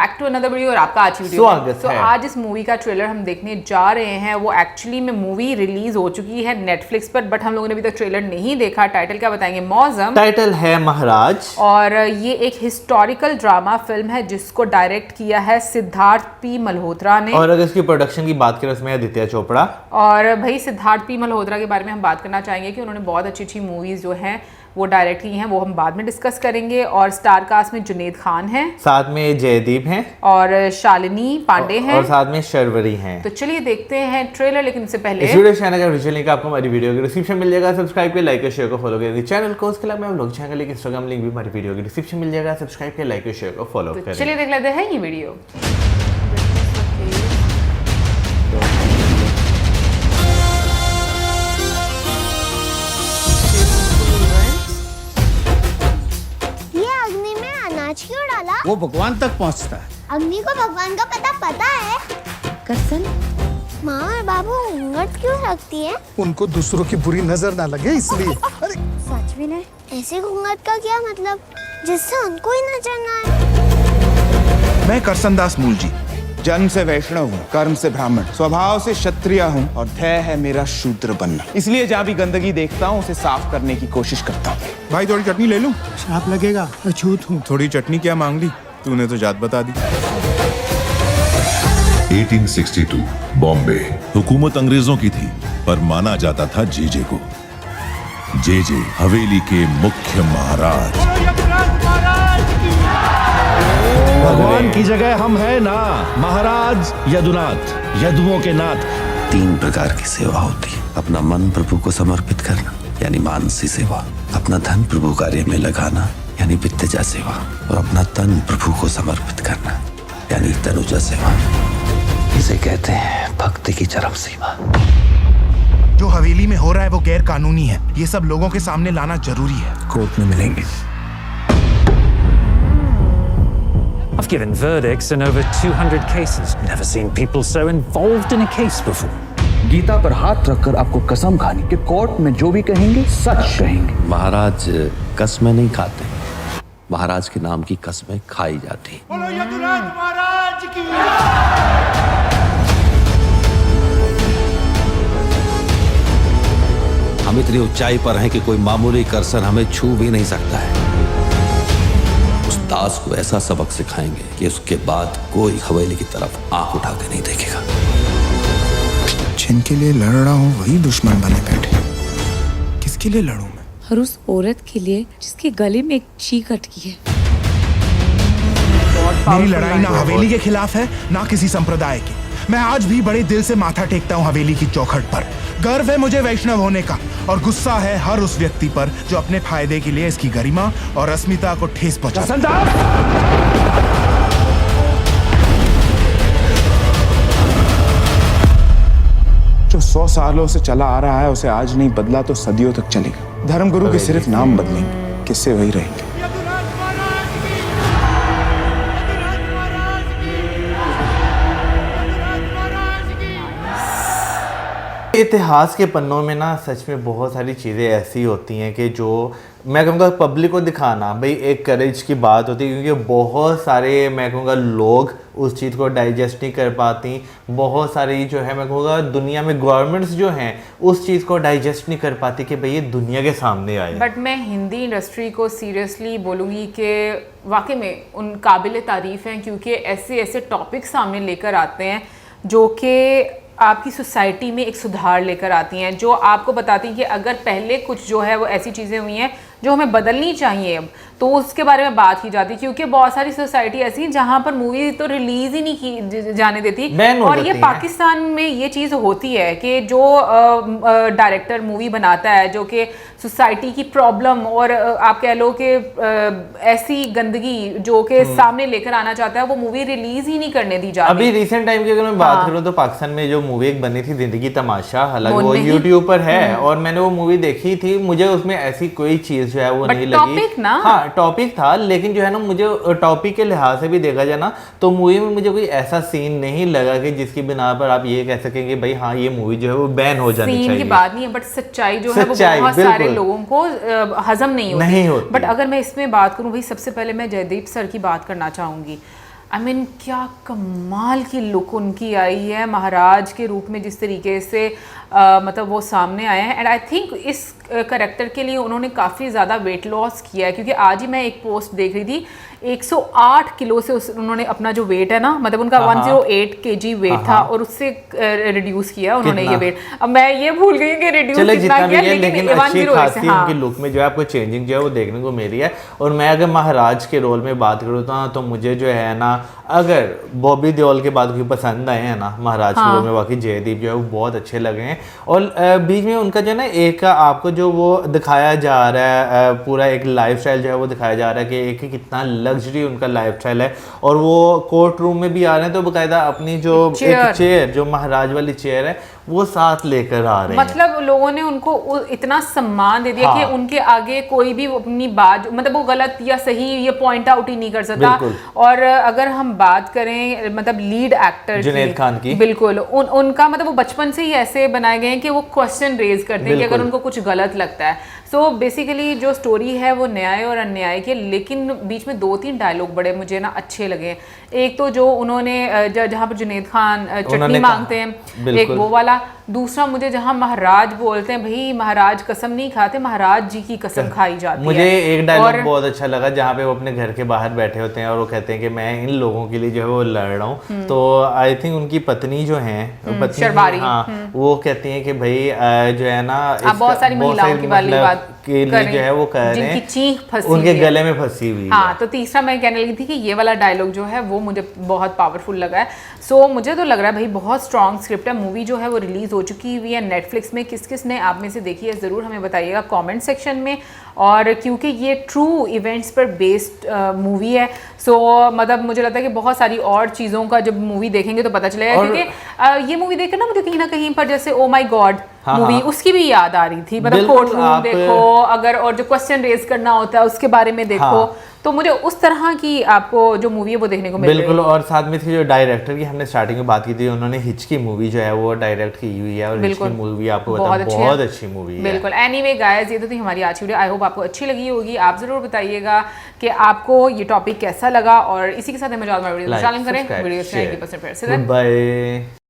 Back to another video और आपका आज वीडियो स्वागत है। आज इस मूवी का ट्रेलर हम देखने जा रहे हैं। वो एक्चुअली में मूवी रिलीज हो चुकी है नेटफ्लिक्स पर, बट हम लोगों ने अभी तक ट्रेलर नहीं देखा। टाइटल क्या बताएंगे? मौसम। टाइटल है महाराज और ये एक हिस्टोरिकल ड्रामा फिल्म है जिसको डायरेक्ट किया है सिद्धार्थ पी मल्होत्रा ने। और अगर इसकी प्रोडक्शन की बात करें उसमें आदित्य चोपड़ा। और भाई सिद्धार्थ पी मल्होत्रा के बारे में हम बात करना चाहेंगे कि उन्होंने बहुत अच्छी अच्छी मूवीज जो हैं वो डायरेक्ट की हैं, वो हम बाद में डिस्कस करेंगे। और स्टार कास्ट में जुनेद खान है, साथ में जयदीप हैं और शालिनी पांडे हैं, और साथ में शर्वरी हैं। तो चलिए देखते हैं ट्रेलर। लेकिन इससे पहले इस वीडियो चैनल का विजुअल लिंक आपको हमारी वीडियो की डिस्क्रिप्शन मिल जाएगा। सब्सक्राइब के लाइक और शेयर को फॉलो करें चैनल को। उसके अलावा हम लोग चैनल के इंस्टाग्राम लिंक भी हमारी वीडियो की डिस्क्रिप्शन मिल जाएगा। सब्सक्राइब के लाइक और शेयर को फॉलो तो करें। चलिए देख लेते हैं ये वीडियो। क्यों डाला? वो भगवान तक पहुंचता है। अग्नि को भगवान का पता है? कसम। माँ और बाबू घूंघट क्यों रखती है? उनको दूसरों की बुरी नजर ना लगे इसलिए। अरे सच भी नहीं। ऐसे घूंघट का क्या मतलब जिससे उनको ही नजर ना आए? मैं करसनदास मूल जी, जन्म से वैष्णव हूँ, कर्म से ब्राह्मण, स्वभाव से क्षत्रिय हूँ और ध्येय है मेरा शूद्र बनना। इसलिए जहाँ भी गंदगी देखता हूँ उसे साफ करने की कोशिश करता हूँ। भाई थोड़ी चटनी ले लूं? श्राप लगेगा, अछूत हूँ। थोड़ी चटनी क्या मांग ली? तूने तो जात बता दी। 1862 बॉम्बे। हुकूमत अंग्रेजों की थी पर माना जाता था जेजे को। जेजे हवेली के मुख्य महाराज। भगवान की जगह हम है ना, महाराज यदुनाथ, यदुओं के नाथ। 3 प्रकार की सेवा होती है। अपना मन प्रभु को समर्पित करना यानी मानसी सेवा, अपना धन प्रभु कार्य में लगाना यानी वित्तजा सेवा, और अपना तन प्रभु को समर्पित करना यानी तनुजा सेवा। इसे कहते हैं भक्ति की चरम सीमा। जो हवेली में हो रहा है वो गैर कानूनी है। ये सब लोगों के सामने लाना जरूरी है। कोर्ट में मिलेंगे। I've given verdicts in over 200 cases. Never seen people so involved in a case before. Gita पर हाथ रखकर आपको कसम खानी कि कोर्ट में जो भी कहेंगे सच कहेंगे। महाराज कसमें नहीं खाते, महाराज के नाम की कसमें खाई जाती। बोलो यदुनाथ महाराज की। हम इतनी ऊंचाई पर हैं कि कोई मामूली करसन हमें छू भी नहीं सकता है। उस दास को ऐसा सबक सिखाएंगे कि उसके बाद कोई हवेली की तरफ आंख उठा के नहीं देखेगा। जिनके लिए लड़ रहा हूँ वही दुश्मन बने बैठे। किसके लिए लड़ूं मैं? और उस औरत के लिए जिसके गले में एक चीख अटकी है। मेरी लड़ाई ना हवेली के खिलाफ है ना किसी संप्रदाय की। मैं आज भी बड़े दिल से माथा टेकता हूँ हवेली की चौखट पर। गर्व है मुझे वैष्णव होने का और गुस्सा है हर उस व्यक्ति पर जो अपने फायदे के लिए इसकी गरिमा और अस्मिता को ठेस पहुंचाता है। जो 100 सालों से चला आ रहा है उसे आज नहीं बदला तो सदियों तक चलेगा। धर्मगुरु के सिर्फ नाम बदलेंगे, किससे वही रहेंगे। इतिहास के पन्नों में ना सच में बहुत सारी चीज़ें ऐसी होती हैं कि जो मैं कहूँगा पब्लिक को दिखाना भाई एक करेज की बात होती है, क्योंकि बहुत सारे मैं कहूँगा लोग उस चीज़ को डाइजेस्ट नहीं कर पाती। बहुत सारी जो है मैं कहूँगा दुनिया में गवर्नमेंट्स जो हैं उस चीज़ को डाइजेस्ट नहीं कर पाती कि भाई ये दुनिया के सामने आए। बट मैं हिंदी इंडस्ट्री को सीरियसली बोलूँगी कि वाकई में उन काबिल तारीफ़ हैं, क्योंकि ऐसे ऐसे टॉपिक सामने लेकर आते हैं जो कि आपकी सोसाइटी में एक सुधार लेकर आती हैं, जो आपको बताती हैं कि अगर पहले कुछ जो है वो ऐसी चीज़ें हुई हैं जो हमें बदलनी चाहिए अब, तो उसके बारे में बात की जाती है। क्योंकि बहुत सारी सोसाइटी ऐसी है जहाँ पर मूवी तो रिलीज ही नहीं की जाने देती। और ये पाकिस्तान में ये चीज़ होती है कि जो डायरेक्टर मूवी बनाता है जो कि सोसाइटी की प्रॉब्लम और आप कह लो कि ऐसी गंदगी जो कि सामने लेकर आना चाहता है वो मूवी रिलीज ही नहीं करने दी जाती। अभी रिसेंट टाइम की अगर मैं बात करूँ तो पाकिस्तान में जो मूवी एक बनी थी जिंदगी तमाशा, हालांकि वो यूट्यूब पर है और मैंने वो मूवी देखी थी। मुझे उसमें ऐसी कोई चीज जो है वो नहीं लगी। टॉपिक ना, हाँ टॉपिक था, लेकिन जो है ना मुझे टॉपिक के लिहाज से भी देखा जाए ना तो मूवी में मुझे कोई ऐसा सीन नहीं लगा कि जिसकी बिना पर आप ये कह सकेंगे भाई हाँ ये मूवी जो है वो बैन हो जानी चाहिए। सीन की बात नहीं है, बट सच्चाई जो है वो बहुत सारे लोगों को हजम नहीं होती। बट अगर मैं इसमें बात करूं भाई, सबसे पहले मैं जयदीप सर की बात करना चाहूंगी। आई मीन क्या कमाल की लुक उनकी आई है महाराज के रूप में, जिस तरीके से मतलब वो सामने आए हैं। एंड आई थिंक इस करेक्टर के लिए उन्होंने काफ़ी ज़्यादा वेट लॉस किया है, क्योंकि आज ही मैं एक पोस्ट देख रही थी 108 किलो से उन्होंने अपना जो वेट है ना, मतलब उनका 108 kg वेट था और उससे रिड्यूस किया उन्होंने ये वेट। अब मैं ये भूल गई कि रिड्यूस कितना किया, लेकिन अच्छी खासी उनकी लुक में जो है आपको चेंजिंग जो है वो देखने को मिली है। और मैं अगर महाराज के रोल में बात करूँ तो मुझे जो है ना, अगर बॉबी देओल के बाद कोई पसंद आए हैं ना महाराज के रोल में, बाकी जयदीप जो है वो बहुत अच्छे लगे हैं। और बीच में उनका जो है ना एक आपको जो वो दिखाया जा रहा है पूरा एक लाइफस्टाइल जो है वो दिखाया जा रहा है कि एक कितना लग्जरी उनका लाइफस्टाइल है। और वो कोर्ट रूम में भी आ रहे हैं तो बाकायदा अपनी जो एक चेयर जो महाराज वाली चेयर है वो साथ लेकर आ रहे हैं। मतलब लोगों ने उनको इतना सम्मान दे दिया कि उनके आगे कोई भी अपनी बात, मतलब वो गलत या सही ये पॉइंट आउट ही नहीं कर सकता। और अगर हम बात करें मतलब लीड एक्टर जुनैद खान की, बिल्कुल उनका मतलब वो बचपन से ही ऐसे बनाए गए हैं कि वो क्वेश्चन रेज करते हैं कि अगर उनको कुछ गलत लगता है। सो बेसिकली जो स्टोरी है वो न्याय और अन्याय के, लेकिन बीच में 2-3 डायलॉग बड़े मुझे ना अच्छे लगे। एक तो जो उन्होंने जहाँ पर जुनैद खान चटनी मांगते हैं, एक वो वाला। दूसरा मुझे जहाँ महाराज बोलते हैं भाई महाराज कसम नहीं खाते, महाराज जी की कसम खाई जाती है। मुझे एक डायलॉग बहुत अच्छा लगा जहाँ पे वो अपने घर के बाहर बैठे होते हैं और वो कहते हैं कि मैं इन लोगों के लिए जो है वो लड़ रहा हूँ। तो आई थिंक उनकी पत्नी जो है पत्नी, हाँ, वो कहती हैं कि भाई जो है ना बहुत सारी महिलाओं की वाली बात के लिए जो है वो कह रहे हैं चीख फंसी उनके गले में फंसी हुई। हाँ, तो तीसरा मैं कहने लगी थी कि ये वाला डायलॉग जो है वो मुझे बहुत पावरफुल लगा है। सो मुझे तो लग रहा है भाई बहुत स्ट्रॉन्ग स्क्रिप्ट है। मूवी जो है वो रिलीज हो चुकी हुई है नेटफ्लिक्स में। किस किस ने आप में से देखी है ज़रूर हमें बताइएगा कमेंट सेक्शन में। और क्योंकि ये ट्रू इवेंट्स पर बेस्ड मूवी है, सो मतलब मुझे लगता है कि बहुत सारी और चीज़ों का जब मूवी देखेंगे तो पता चलेगा। क्योंकि ये मूवी देखकर ना मुझे कहीं ना कहीं पर जैसे ओ माई गॉड मूवी उसकी भी याद आ रही थी। मतलब कोर्ट रूम देखो अगर, और जो क्वेश्चन रेज करना होता है उसके बारे में देखो, तो मुझे उस तरह की आपको जो मूवी है वो देखने को मिल रही है। बिल्कुल। और साथ में थी जो डायरेक्टर की हमने स्टार्टिंग में बात की थी, उन्होंने हिच की मूवी जो है वो डायरेक्ट की हुई है और हिच की मूवी आपको बहुत अच्छी मूवी है। बिल्कुल। एनीवे गाइस, ये तो थी हमारी आज की वीडियो। आई होप आपको अच्छी लगी होगी। आप जरूर बताइएगा कि आपको ये टॉपिक कैसा लगा। और इसी के साथ हमें वीडियो करें वीडियो से 90% फिर से। बाय।